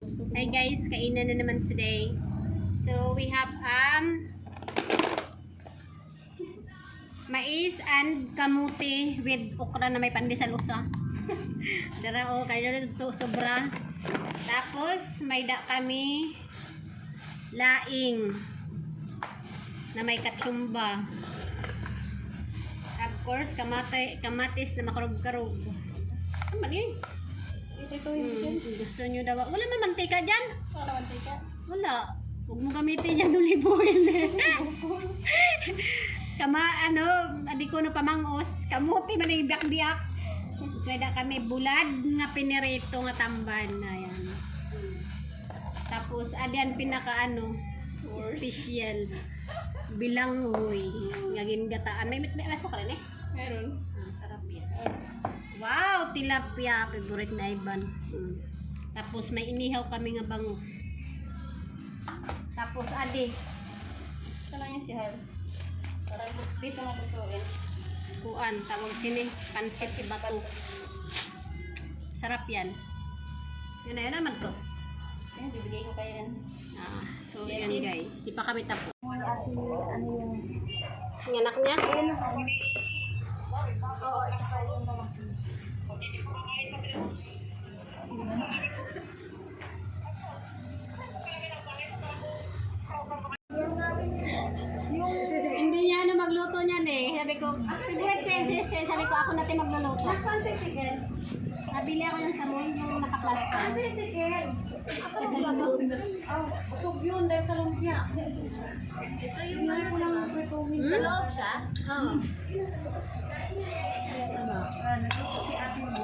Hi guys, kainan na naman today. So we have mais and kamuti with okra na may pandesal usa. Dara o kayo dito sobra. Tapos may da kami laing na may katsumba. Of course, kamatis na makarog-karog. Ano man yun? Gusto nyo daw. Wala man mantika dyan. Wala mantika. Wala. Huwag mo gamitin yan olive oil. Adi ko no pamangos. Kamuti man yung biyak-biyak. Tapos may da kami bulad nga pinirito nga tamban. Ayan. Tapos adyan pinaka special. Bilanghoy. Ngagin gataan. May aso ka rin eh. Meron. Sarap yan. Wow, tilapia, favorite na Ivan. Tapos may inihaw kami nga bangus. Tapos adi, Ito lang yung si Hers. Para dito matutuin. kuan, tawag sini, pansit ibato. Sarap yan. Yun na naman to. Ayan, bibigay ko kayo yan. So yan guys, di pa kami tapos. Ano yung... Yung anak niya? Ayan na. Oo, tsaka yung lalaki. Hindi niya magluto niyan eh. Sabi ko, favorite ko yan sis. Sabi ko, ako natin magluluto. Nasaan si Sikel? Nabili ako yung samon, yung naka-plaster. Nasaan si Sikel? Usog yun dahil sa lumpia. Ito yung nari ko lang magprituhin. Sa loob siya? Oo. Nagluto si ate mo.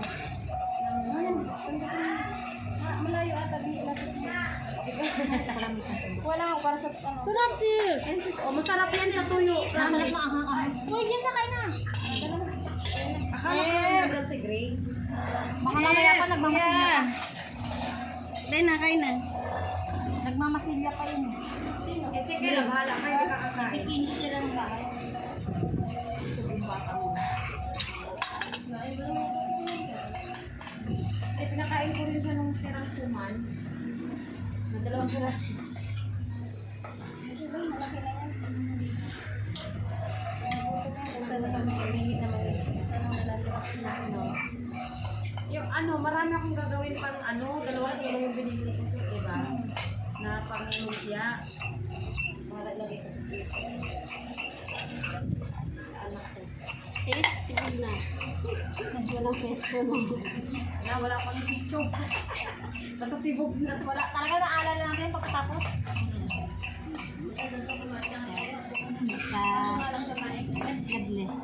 Malayo ata bilang. Wala ako para sa Sarap sis! Oh, masarap yan sa tuyo. Uy, yan sa kain na. Akala ko lang si Grace. Baka mamaya pa nagmamasilya pa. Dahil na, kain na. Nagmamasilya pa yun. Eh, sige lang, bahala kayo nakakain. Pikinit sila ng bahay. Eh, pinakain ko rin siya nung tirang suman. Na 2 piraso. Sana kami pagigit naman yung marami akong gagawin pang 2 kilo yung binili ko sis, diba? Na pang lumpia. Malalagay ko sa piso. Anak ko. Sis, sige na. Walang pesto no. Wala pang picture. Basta sibog na. Wala, talaga naalala natin pagkatapos. God bless.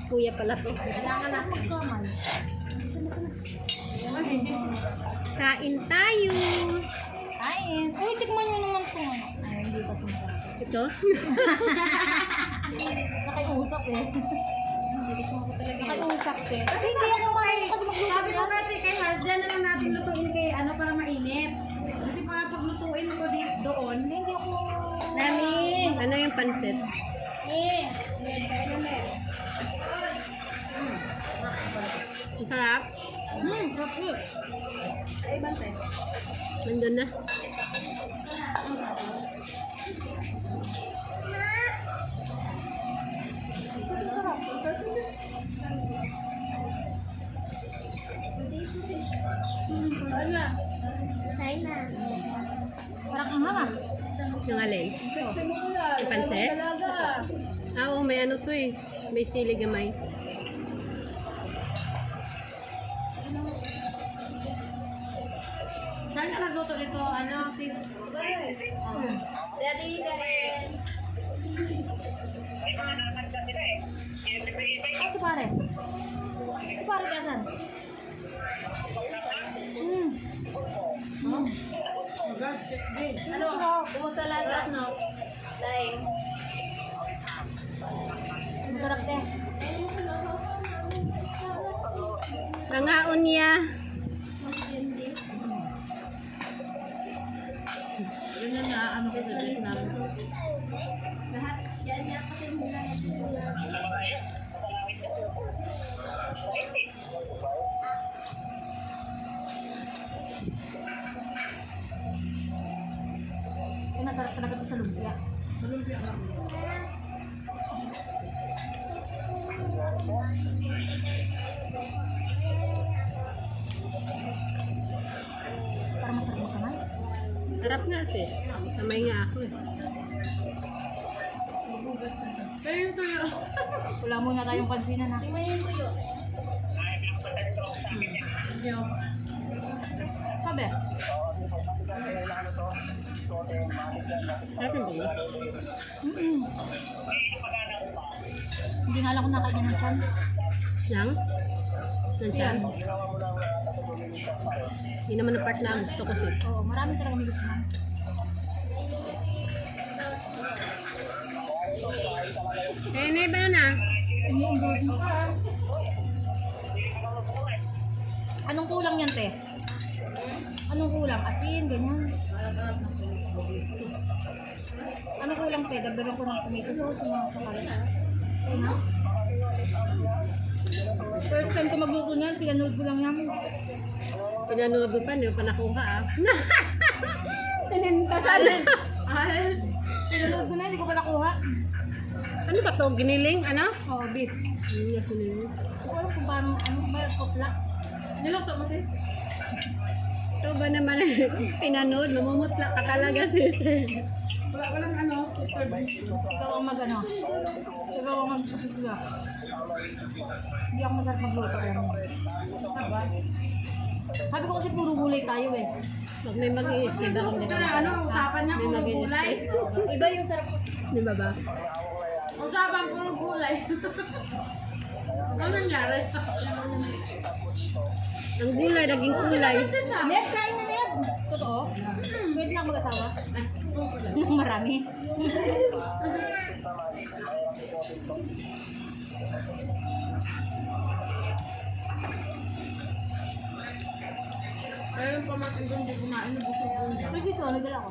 Kuya pala to. Kailangan natin kaman. Kain tayo. Kain. Uy, tikman nyo naman ito. Ay, hindi pa sumasarap. Ito? Nakiusap eh. Titikman ko talaga. Nakiusap eh. Kasi hindi ako kasi magluto. Sabi ko kasi kay Hars, dyan na lang natin lutuin kay para mainit. Kasi pag lutuin ko doon, hindi ako... Nami! Ano yung pansit? Ang sarap. Sarap. Ay, bante. Nandun na. Kain na. Parang ang hama. Yung alin? Yung pansit? Oo, may ano to eh. May sili gamay. Saan ka nagluto nito? Sis? Daddy. Si pare? Si pare kasan? Kumusta lasa? Laing. Masarap din. Pangaon niya. Yun yung ano ko sa Vietnam. talaga ito sa lumpia. Sa lumpia lang. Para masarap mo kamay. Sarap nga sis. Samay nga ako eh. Kaya yung tuyo. Wala muna tayong pansinan ha. Yung. Sabi? Sarap yung ba? Mm-mm. Hindi nga lang ako nakain ng chan. Yang? Nandiyan? Yan. Hindi naman ang part na gusto ko sis. Oo, marami talaga may gusto man. Eh, neighbor na. Iniindulog mo ka. Anong kulang yan, te? Anong kulang? Asin, ganyan. Anong kulang, te? Dagdagan ko ng tomato sauce, mga sakali. Okay na? First time ko magluto niyan, pinanood ko lang yan. Pinanood mo pa, hindi mo pa nakuha ah. Tinintasan. Ay, Pinanood ko na, hindi ko pa nakuha. Ano ba to? Giniling? Ano? Oh, beef. Hindi na giniling. Hindi ko alam kung paano, ano ba, putla. niluto mo sis? Ito ba naman pinanood? Lumumutla ka talaga sis. Walang ano, sister. Ikaw ang mag-ano. Ikaw ang mag-patisga. Hindi ako masarap magluto. Alam mo. Aba. Sabi ko kasi puro gulay tayo eh. Pag may mag-iisip ako Ito na ano, usapan niya May puro mag-iisip. gulay. Iba yung sarap ko. Di ba ba? Usapan puro gulay. Ano nangyari? Ang gulay, naging kulay. Ned, kain na Ned. Totoo? Pwede na ako mag-asawa? Nang marami. Kaya yung pamatin ko hindi kumain, nabusog ko niya. Pero sis, nagdala ko.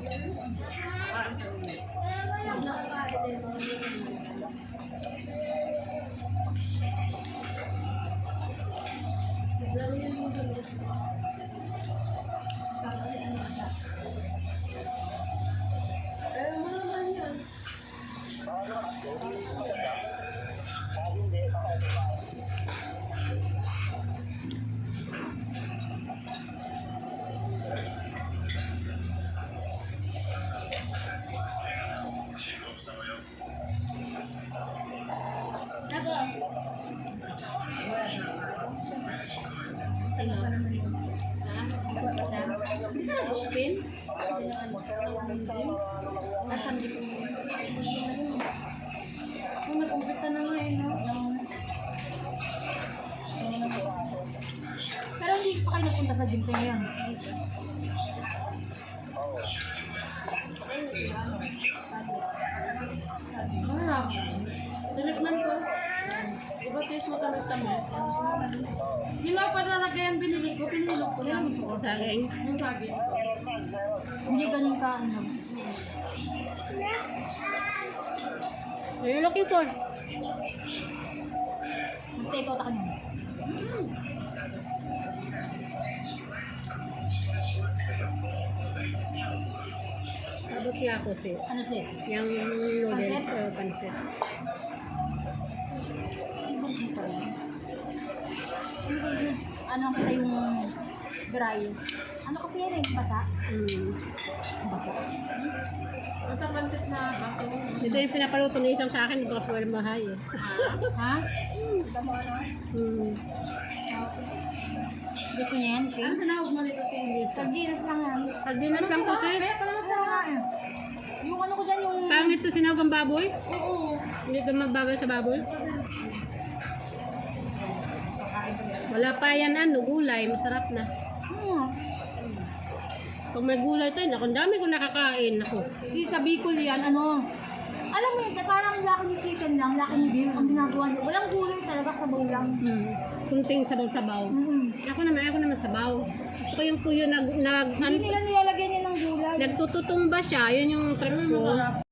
Open? Asan dito? Kung nag-umpisa na nga eh, no? Pero hindi pa kayo napunta sa gym kayo yan. Wala. Tinikman ko. Iba sis matamis-tamis. Hilaw pa talaga yung binili ko. Pinilog ko lang. Saging. Yung saging. Hindi ganun ka ano. What are you looking for? Mag-take out ka niyan. Abot niya ako sis. Ano sis? Yung noodles o pansit. Ano kita yung dry? Ano kasi yan eh? Basa? Basa? Basta pansit na bako. Ito yung pinapaluto ni isang sa akin, hindi ko pwede mahay eh. Ha? Ito mo ano? Gusto niya yan? Ano sinahog mo nito sis? Sardinas lang yan. Sardinas lang to sis. Kaya pala masarap. Yung ano ko dyan yung... Pangit to sinawag ang baboy. Oo. Hindi ito magbagay sa baboy. Wala pa yan ano, gulay. Masarap na. Pag may gulay tayo, naku, ang dami ko nakakain. Ako. Si sa Bicol yan, ano... Alam mo yun, parang laki ni chicken lang, laki ni beef. Ang ginagawa niya. Walang gulay talaga, sabaw lang. Kunting sabaw-sabaw. Ako naman sabaw. Gusto ko yung tuyo Hindi nila nilalagyan niya ng gulay. nagtututumba siya. Yun yung trip ko.